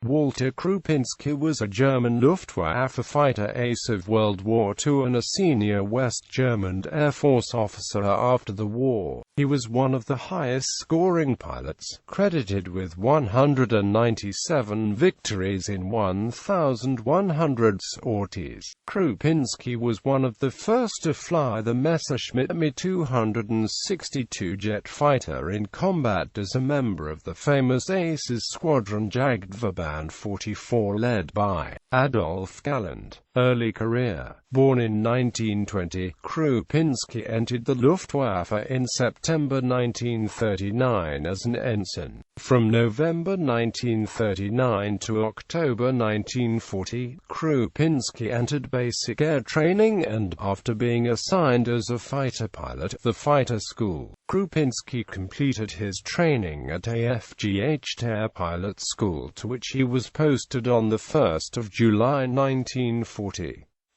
Walter Krupinski was a German Luftwaffe fighter ace of World War II and a senior West German Air Force officer after the war. He was one of the highest-scoring pilots, credited with 197 victories in 1,100 sorties. Krupinski was one of the first to fly the Messerschmitt Me 262 jet fighter in combat as a member of the famous Aces squadron Jagdverband 44 led by Adolf Galland. Early career. Born in 1920, Krupinski entered the Luftwaffe in September 1939 as an ensign. From November 1939 to October 1940, Krupinski entered basic air training and, after being assigned as a fighter pilot at the fighter school, Krupinski completed his training at AFGH Air Pilot School, to which he was posted on 1 July 1940.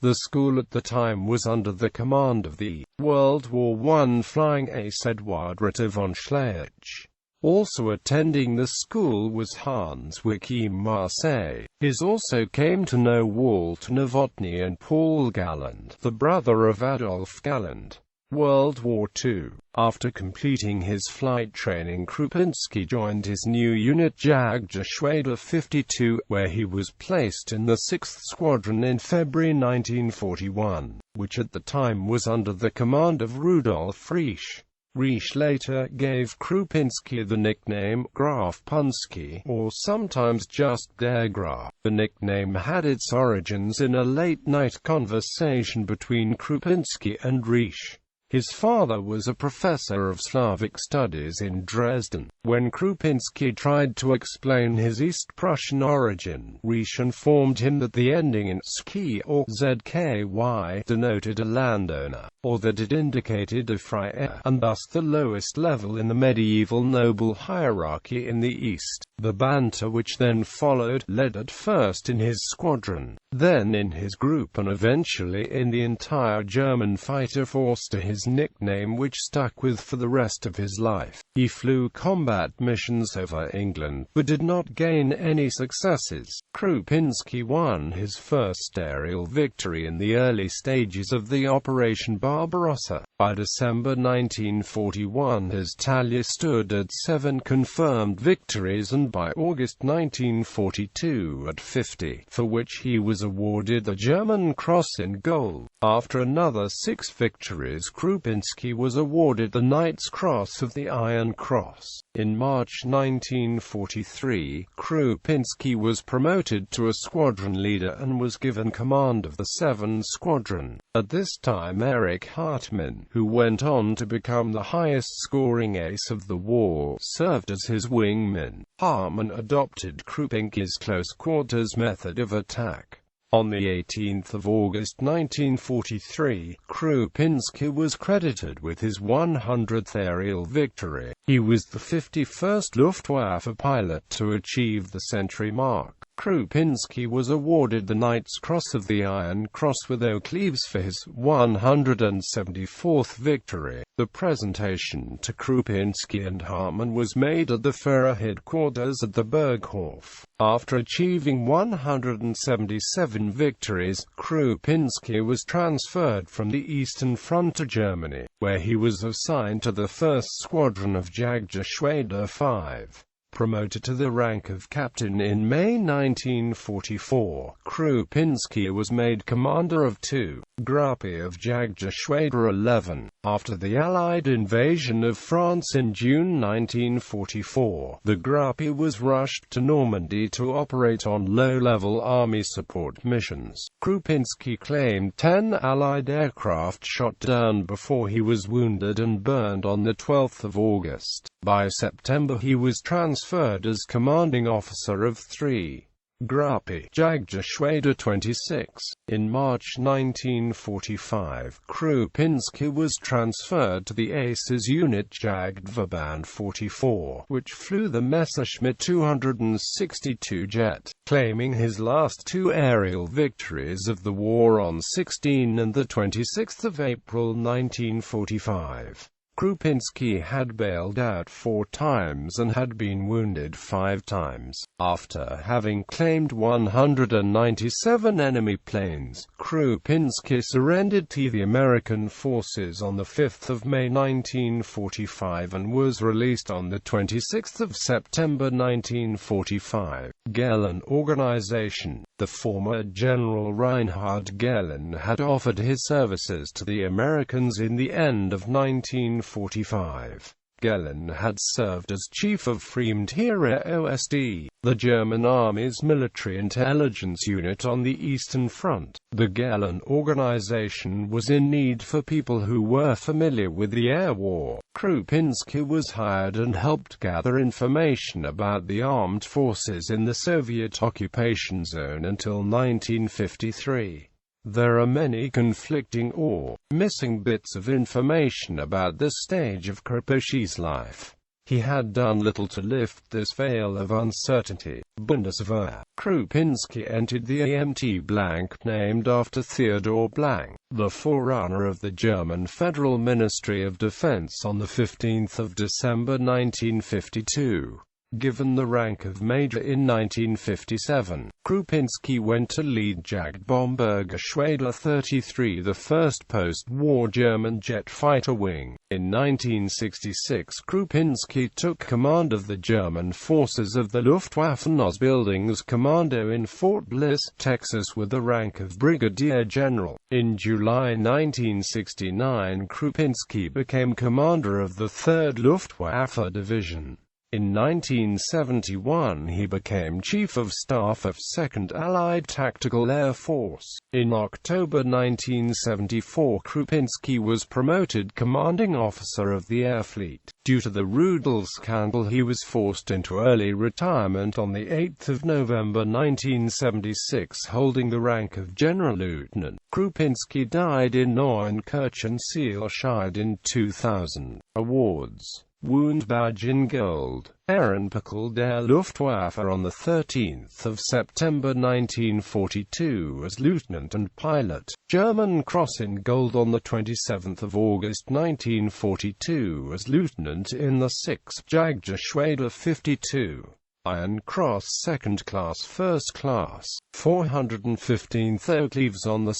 The school at the time was under the command of the World War I flying ace Eduard Ritter von Schleich. Also attending the school was Hans Joachim Marseille. He also came to know Walter Novotny and Paul Galland, the brother of Adolf Galland. World War II. After completing his flight training, Krupinski joined his new unit Jagdgeschwader 52, where he was placed in the 6th Squadron in February 1941, which at the time was under the command of Rudolf Riesch. Riesch later gave Krupinski the nickname Graf Punsky, or sometimes just Der Graf. The nickname had its origins in a late-night conversation between Krupinski and Riesch. His father was a professor of Slavic studies in Dresden. When Krupinski tried to explain his East Prussian origin, Riesch informed him that the ending in ski or zky denoted a landowner, or that it indicated a freiherr, and thus the lowest level in the medieval noble hierarchy in the East. The banter which then followed led at first in his squadron, then in his group, and eventually in the entire German fighter force to his nickname, which stuck with for the rest of his life. He flew combat missions over England, but did not gain any successes. Krupinski won his first aerial victory in the early stages of the Operation Barbarossa. By December 1941 his tally stood at 7 confirmed victories, and by August 1942 at 50, for which he was awarded the German Cross in Gold. After another 6 victories, Krupinski was awarded the Knight's Cross of the Iron Cross. In March 1943, Krupinski was promoted to a squadron leader and was given command of the 7th Squadron. At this time Erich Hartmann, who went on to become the highest-scoring ace of the war, served as his wingman. Hartmann adopted Krupinski's close-quarters method of attack. On 18 August 1943, Krupinski was credited with his 100th aerial victory. He was the 51st Luftwaffe pilot to achieve the century mark. Krupinski was awarded the Knight's Cross of the Iron Cross with oak leaves for his 174th victory. The presentation to Krupinski and Hartmann was made at the Führer headquarters at the Berghof. After achieving 177 victories, Krupinski was transferred from the Eastern Front to Germany, where he was assigned to the 1st Squadron of Jagdgeschwader 5. Promoted to the rank of captain in May 1944, Krupinski was made commander of 2 Gruppi of Jagdgeschwader 11. After the Allied invasion of France in June 1944, the Gruppi was rushed to Normandy to operate on low-level army support missions. Krupinski claimed 10 Allied aircraft shot down before he was wounded and burned on 12 August. By September he was transferred as commanding officer of 3 Gruppi, Jagdgeschwader 26. In March 1945, Krupinski was transferred to the Aces unit Jagdverband 44, which flew the Messerschmitt 262 jet, claiming his last 2 aerial victories of the war on 16 and 26 April 1945. Krupinski had bailed out 4 times and had been wounded 5 times. After having claimed 197 enemy planes, Krupinski surrendered to the American forces on 5 May 1945 and was released on 26 September 1945. Galland Organization. The former General Reinhard Galland had offered his services to the Americans in the end of 1945. Galland had served as chief of Fremdheere OSD, the German Army's military intelligence unit on the Eastern Front. The Galland Organization was in need for people who were familiar with the air war. Krupinski was hired and helped gather information about the armed forces in the Soviet occupation zone until 1953. There are many conflicting or missing bits of information about this stage of Krupinski's life. He had done little to lift this veil of uncertainty. Bundeswehr. Krupinski entered the AMT blank, named after Theodor Blank, the forerunner of the German Federal Ministry of Defense, on 15 December 1952. Given the rank of major in 1957, Krupinski went to lead Jagdverband 33, the first post-war German jet fighter wing. In 1966, Krupinski took command of the German forces of the Luftwaffe Ausbildungskommando in Fort Bliss, Texas, with the rank of brigadier general. In July 1969, Krupinski became commander of the 3rd Luftwaffe Division. In 1971 he became Chief of Staff of 2nd Allied Tactical Air Force. In October 1974 Krupinski was promoted Commanding Officer of the Air Fleet. Due to the Rudel scandal he was forced into early retirement on 8 November 1976, holding the rank of General Lieutenant. Krupinski died in Neunkirchen-Zielscheid in 2000. Awards. Woundbadge in Gold. Ehrenpokal der Luftwaffe on 13 September 1942 as Lieutenant and Pilot. German Cross in Gold on 27 August 1942 as Lieutenant in the 6th Jagdgeschwader 52. Iron Cross Second Class First Class, 415th Oak Leaves on 2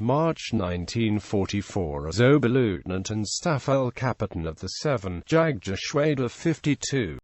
March 1944 as Oberleutnant and Staffel Captain of the 7th Jagdgeschwader 52.